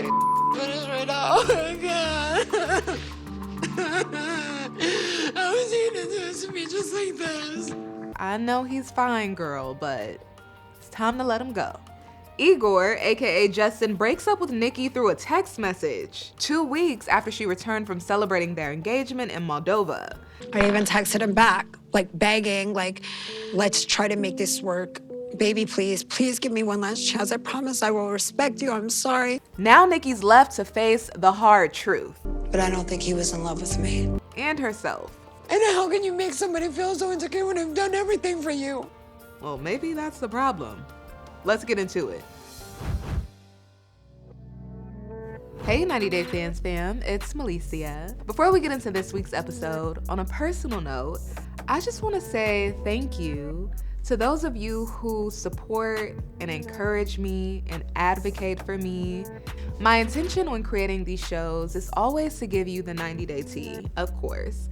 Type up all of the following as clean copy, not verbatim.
can't finish right now. Oh my God. How is he gonna do this to me just like this? I know he's fine, girl, but it's time to let him go. Igor, aka Justin, breaks up with Nikki through a text message 2 weeks after she returned from celebrating their engagement in Moldova. I even texted him back, like begging, like, let's try to make this work. Baby, please give me one last chance. I promise I will respect you. I'm sorry. Now Nikki's left to face the hard truth. But I don't think he was in love with me. And herself. And how can you make somebody feel so insecure when I've done everything for you? Well, maybe that's the problem. Let's get into it. Hey 90 Day Fans fam, it's Malicia. Before we get into this week's episode, on a personal note, I just want to say thank you to those of you who support and encourage me and advocate for me. My intention when creating these shows is always to give you the 90-day tea, of course,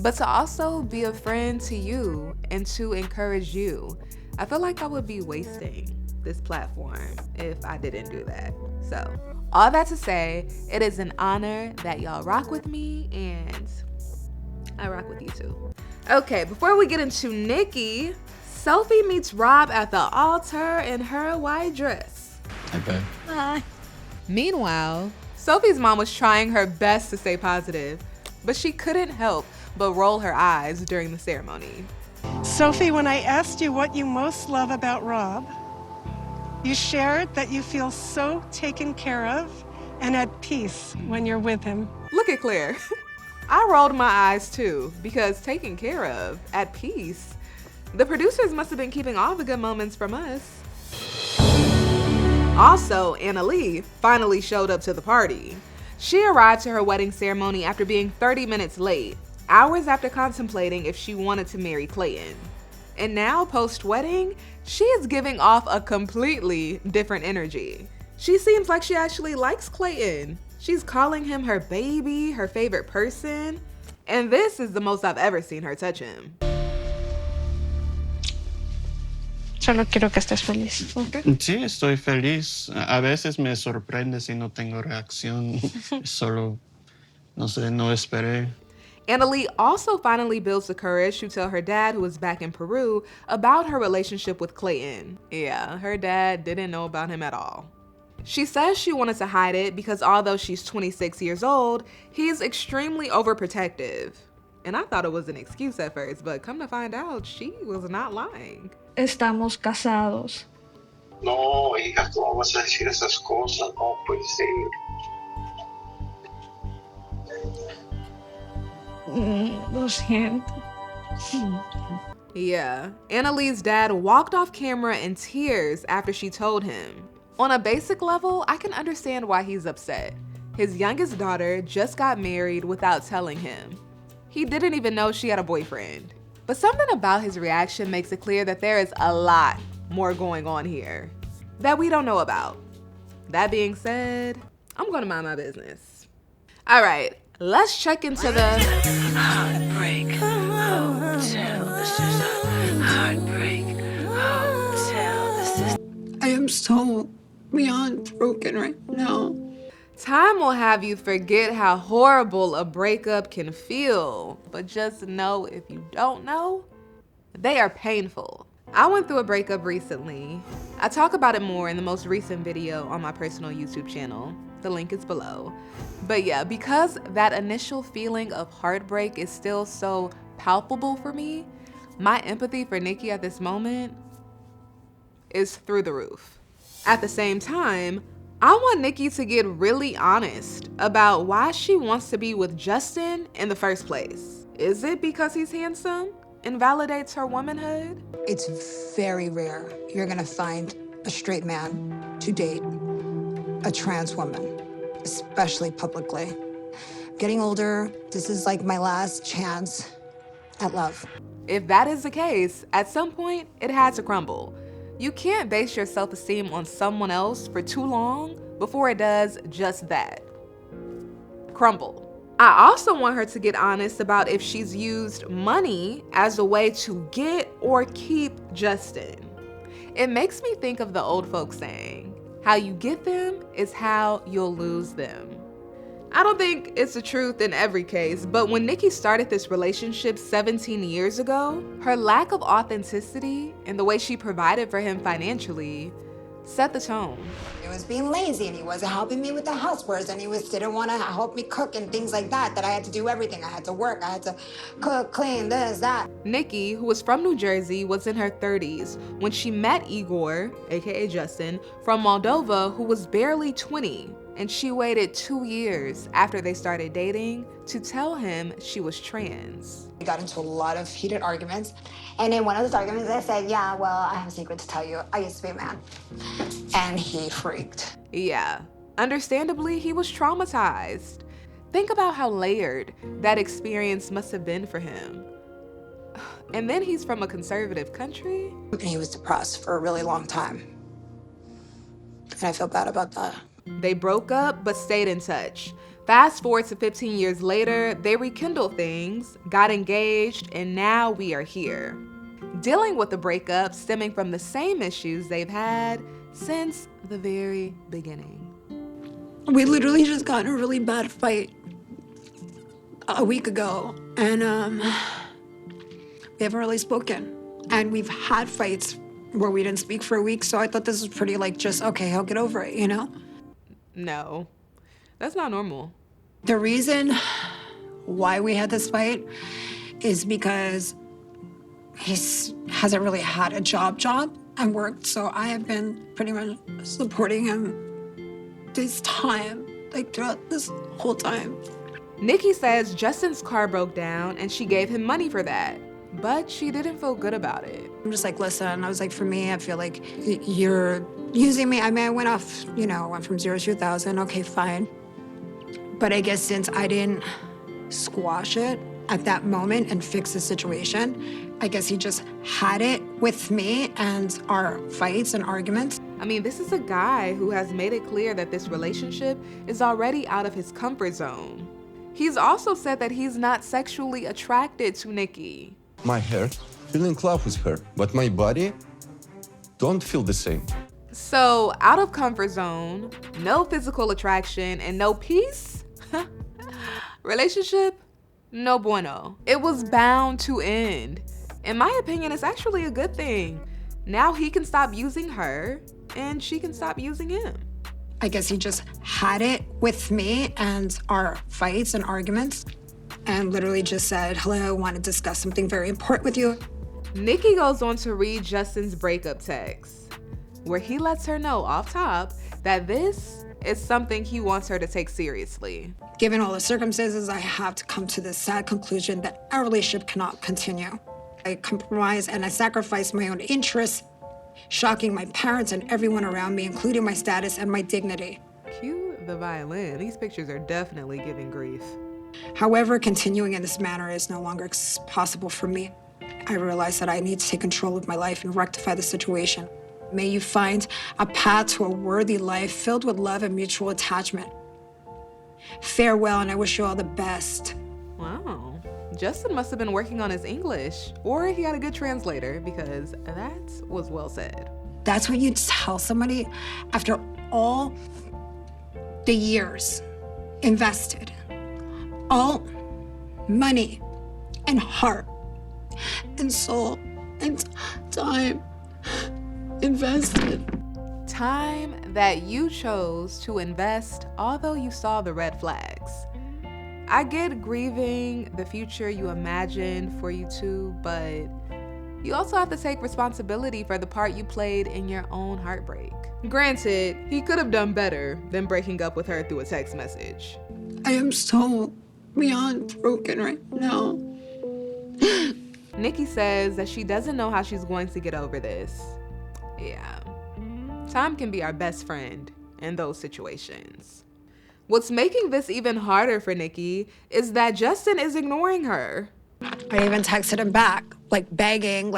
but to also be a friend to you and to encourage you. I feel like I would be wasting this platform if I didn't do that. So, all that to say, it is an honor that y'all rock with me and I rock with you too. Okay, before we get into Nikki, Sophie meets Rob at the altar in her white dress. Hi, babe. Hi. Meanwhile, Sophie's mom was trying her best to stay positive, but she couldn't help but roll her eyes during the ceremony. Sophie, when I asked you what you most love about Rob, you shared that you feel so taken care of and at peace when you're with him. Look at Claire. I rolled my eyes too, because taken care of, at peace. The producers must have been keeping all the good moments from us. Also, Anali finally showed up to the party. She arrived to her wedding ceremony after being 30 minutes late, hours after contemplating if she wanted to marry Clayton. And now, post-wedding, she is giving off a completely different energy. She seems like she actually likes Clayton. She's calling him her baby, her favorite person, and this is the most I've ever seen her touch him. Solo quiero que estés feliz, ¿ok? Sí, estoy feliz. A veces me sorprende si no tengo reacción. Solo, no sé, no esperé. Anali also finally builds the courage to tell her dad, who is back in Peru, about her relationship with Clayton. Yeah, her dad didn't know about him at all. She says she wanted to hide it because although she's 26 years old, he's extremely overprotective. And I thought it was an excuse at first, but come to find out, she was not lying. Estamos casados. No, hija, ¿cómo vas a decir esas cosas? No puede ser. Lo siento. Yeah, Anali's dad walked off camera in tears after she told him. On a basic level, I can understand why he's upset. His youngest daughter just got married without telling him. He didn't even know she had a boyfriend. But something about his reaction makes it clear that there is a lot more going on here that we don't know about. That being said, I'm gonna mind my business. All right, let's check into the Heartbreak Hotel. This is a Heartbreak Hotel. This is. I am so beyond broken right now. Time will have you forget how horrible a breakup can feel, but just know if you don't know, they are painful. I went through a breakup recently. I talk about it more in the most recent video on my personal YouTube channel. The link is below. But yeah, because that initial feeling of heartbreak is still so palpable for me, my empathy for Nikki at this moment is through the roof. At the same time, I want Nikki to get really honest about why she wants to be with Justin in the first place. Is it because he's handsome and validates her womanhood? It's very rare you're gonna find a straight man to date a trans woman, especially publicly. Getting older, this is like my last chance at love. If that is the case, at some point, it had to crumble. You can't base your self-esteem on someone else for too long before it does just that. Crumble. I also want her to get honest about if she's used money as a way to get or keep Justin. It makes me think of the old folks saying, How you get them is how you'll lose them. I don't think it's the truth in every case, but when Nikki started this relationship 17 years ago, her lack of authenticity and the way she provided for him financially set the tone. He was being lazy and he wasn't helping me with the housewares and didn't want to help me cook and things like that I had to do everything. I had to work, I had to cook, clean, this, that. Nikki, who was from New Jersey, was in her 30s when she met Igor, aka Justin, from Moldova, who was barely 20. And she waited 2 years after they started dating to tell him she was trans. We got into a lot of heated arguments. And in one of those arguments, I said, yeah, well, I have a secret to tell you. I used to be a man. And he freaked. Yeah, understandably, he was traumatized. Think about how layered that experience must have been for him. And then he's from a conservative country. And he was depressed for a really long time. And I feel bad about that. They broke up but stayed in touch. Fast forward to 15 years later, they rekindled things, got engaged, and now we are here. Dealing with the breakup stemming from the same issues they've had since the very beginning. We literally just got in a really bad fight a week ago. And we haven't really spoken. And we've had fights where we didn't speak for a week, so I thought this was pretty just, okay, he'll get over it, you know? No, that's not normal. The reason why we had this fight is because he hasn't really had a job and worked, so I have been pretty much supporting him this time, throughout this whole time. Nikki says Justin's car broke down and she gave him money for that, but she didn't feel good about it. I'm just listen, I was for me, I feel like you're using me. I mean, I went off, went from 0 to 1,000, okay, fine. But I guess since I didn't squash it at that moment and fix the situation, I guess he just had it with me and our fights and arguments. I mean, this is a guy who has made it clear that this relationship is already out of his comfort zone. He's also said that he's not sexually attracted to Nikki. My heart feel in love with her, but my body don't feel the same. So, out of comfort zone, no physical attraction, and no peace? Relationship? No bueno. It was bound to end. In my opinion, it's actually a good thing. Now he can stop using her, and she can stop using him. I guess he just had it with me and our fights and arguments, and literally just said, hello, I want to discuss something very important with you. Nikki goes on to read Justin's breakup text, where he lets her know off top that this is something he wants her to take seriously. Given all the circumstances, I have to come to this sad conclusion that our relationship cannot continue. I compromise and I sacrifice my own interests, shocking my parents and everyone around me, including my status and my dignity. Cue the violin. These pictures are definitely giving grief. However, continuing in this manner is no longer possible for me. I realize that I need to take control of my life and rectify the situation. May you find a path to a worthy life filled with love and mutual attachment. Farewell, and I wish you all the best. Wow. Justin must have been working on his English, or he had a good translator, because that was well said. That's what you tell somebody after all the years invested, all money and heart and soul and time invested. Time that you chose to invest, although you saw the red flags. I get grieving the future you imagined for you two, but you also have to take responsibility for the part you played in your own heartbreak. Granted, he could have done better than breaking up with her through a text message. I am so beyond broken right now. Nikki says that she doesn't know how she's going to get over this. Yeah, time can be our best friend in those situations. What's making this even harder for Nikki is that Justin is ignoring her. I even texted him back, begging,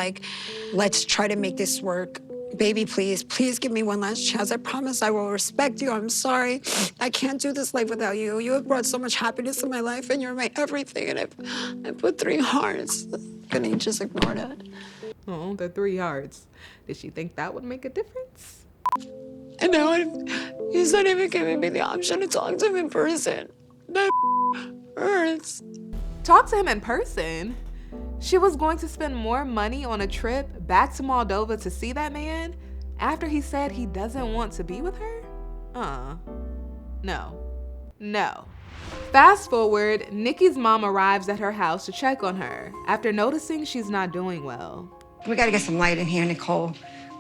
let's try to make this work. Baby, please give me one last chance. I promise I will respect you. I'm sorry. I can't do this life without you. You have brought so much happiness in my life, and you're my everything. And I put 3 hearts, and he just ignored it. Oh, the 3 hearts. Did she think that would make a difference? And now he's not even giving me the option to talk to him in person. That hurts. Talk to him in person? She was going to spend more money on a trip back to Moldova to see that man after he said he doesn't want to be with her? No. Fast forward, Nikki's mom arrives at her house to check on her after noticing she's not doing well. We gotta get some light in here, Nicole.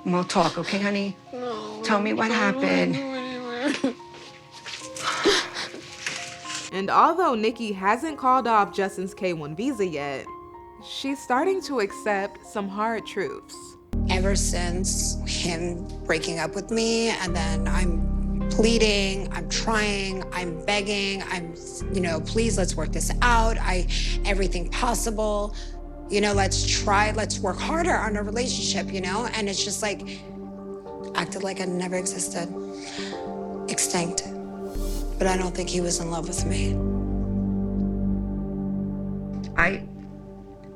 And we'll talk, okay, honey? No. Tell me what happened. And although Nikki hasn't called off Justin's K-1 visa yet, she's starting to accept some hard truths. Ever since him breaking up with me, and then I'm pleading, I'm trying, I'm begging, please, let's work this out. Everything possible, let's work harder on a relationship, And it's just like, acted like I never existed. Extinct. But I don't think he was in love with me.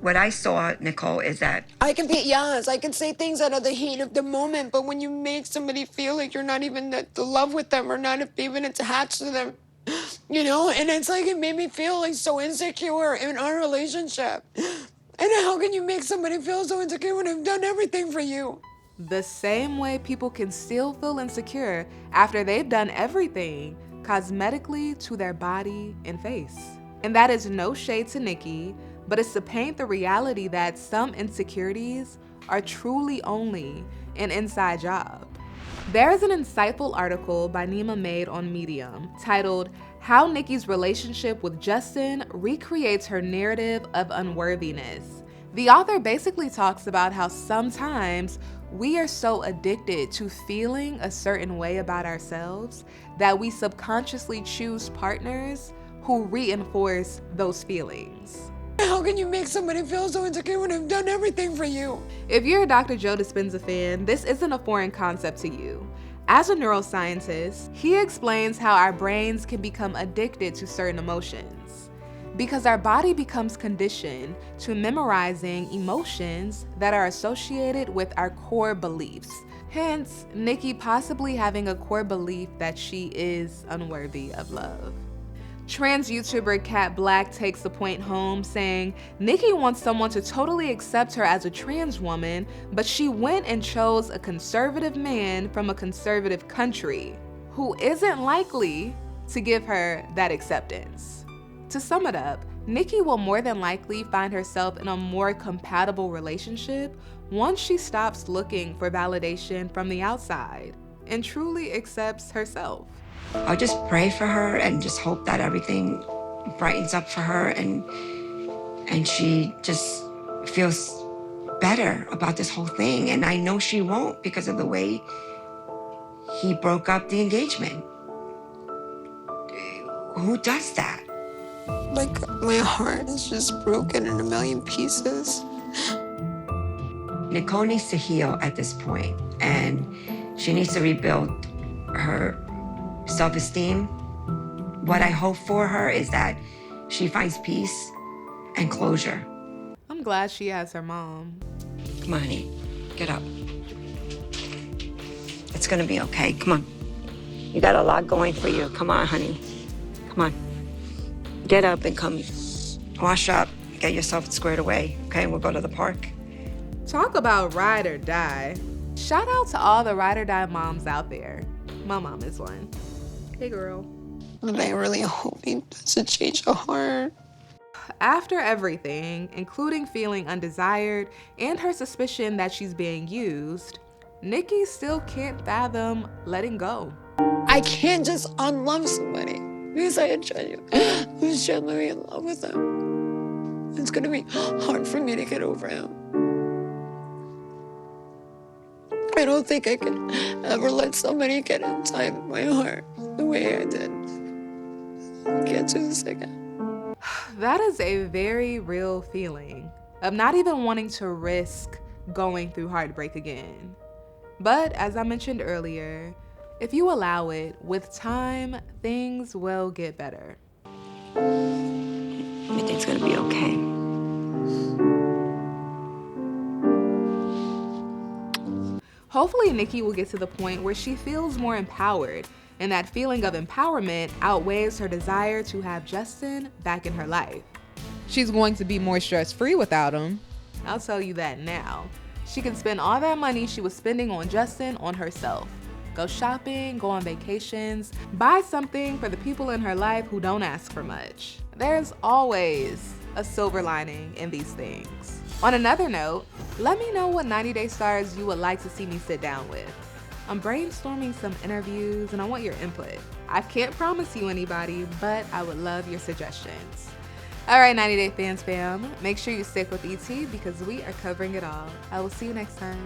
What I saw, Nicole, is that I can say things out of the heat of the moment, but when you make somebody feel like you're not even in love with them or not even attached to them, and it's like it made me feel like so insecure in our relationship. And how can you make somebody feel so insecure when I've done everything for you? The same way people can still feel insecure after they've done everything cosmetically to their body and face. And that is no shade to Nikki, but it's to paint the reality that some insecurities are truly only an inside job. There is an insightful article by Nima Made on Medium titled, "How Nikki's Relationship with Justin Recreates Her Narrative of Unworthiness." The author basically talks about how sometimes we are so addicted to feeling a certain way about ourselves that we subconsciously choose partners who reinforce those feelings. How can you make somebody feel so insecure when I've done everything for you? If you're a Dr. Joe Dispenza fan, this isn't a foreign concept to you. As a neuroscientist, he explains how our brains can become addicted to certain emotions because our body becomes conditioned to memorizing emotions that are associated with our core beliefs. Hence, Nikki possibly having a core belief that she is unworthy of love. Trans YouTuber Kat Black takes the point home, saying, Nikki wants someone to totally accept her as a trans woman, but she went and chose a conservative man from a conservative country who isn't likely to give her that acceptance. To sum it up, Nikki will more than likely find herself in a more compatible relationship once she stops looking for validation from the outside and truly accepts herself. I'll just pray for her and just hope that everything brightens up for her and she just feels better about this whole thing. And I know she won't because of the way he broke up the engagement. Who does that? Like, my heart is just broken in a million pieces. Nicole needs to heal at this point, and she needs to rebuild her self-esteem. What I hope for her is that she finds peace and closure. I'm glad she has her mom. Come on, honey, get up. It's gonna be okay, come on. You got a lot going for you. Come on, honey, come on. Get up and come wash up, get yourself squared away, okay? We'll go to the park. Talk about ride or die. Shout out to all the ride or die moms out there. My mom is one. Hey, girl. And I really hope he doesn't change her heart. After everything, including feeling undesired and her suspicion that she's being used, Nikki still can't fathom letting go. I can't just unlove somebody because I was genuinely in love with him. It's gonna be hard for me to get over him. I don't think I could ever let somebody get inside my heart the way I did. I can't do this again. That is a very real feeling of not even wanting to risk going through heartbreak again. But as I mentioned earlier, if you allow it, with time, things will get better. Everything's gonna be okay. Hopefully Nikki will get to the point where she feels more empowered, and that feeling of empowerment outweighs her desire to have Justin back in her life. She's going to be more stress-free without him. I'll tell you that now. She can spend all that money she was spending on Justin on herself. Go shopping, go on vacations, buy something for the people in her life who don't ask for much. There's always a silver lining in these things. On another note, let me know what 90 Day stars you would like to see me sit down with. I'm brainstorming some interviews and I want your input. I can't promise you anybody, but I would love your suggestions. All right, 90 Day Fans fam, make sure you stick with ET because we are covering it all. I will see you next time.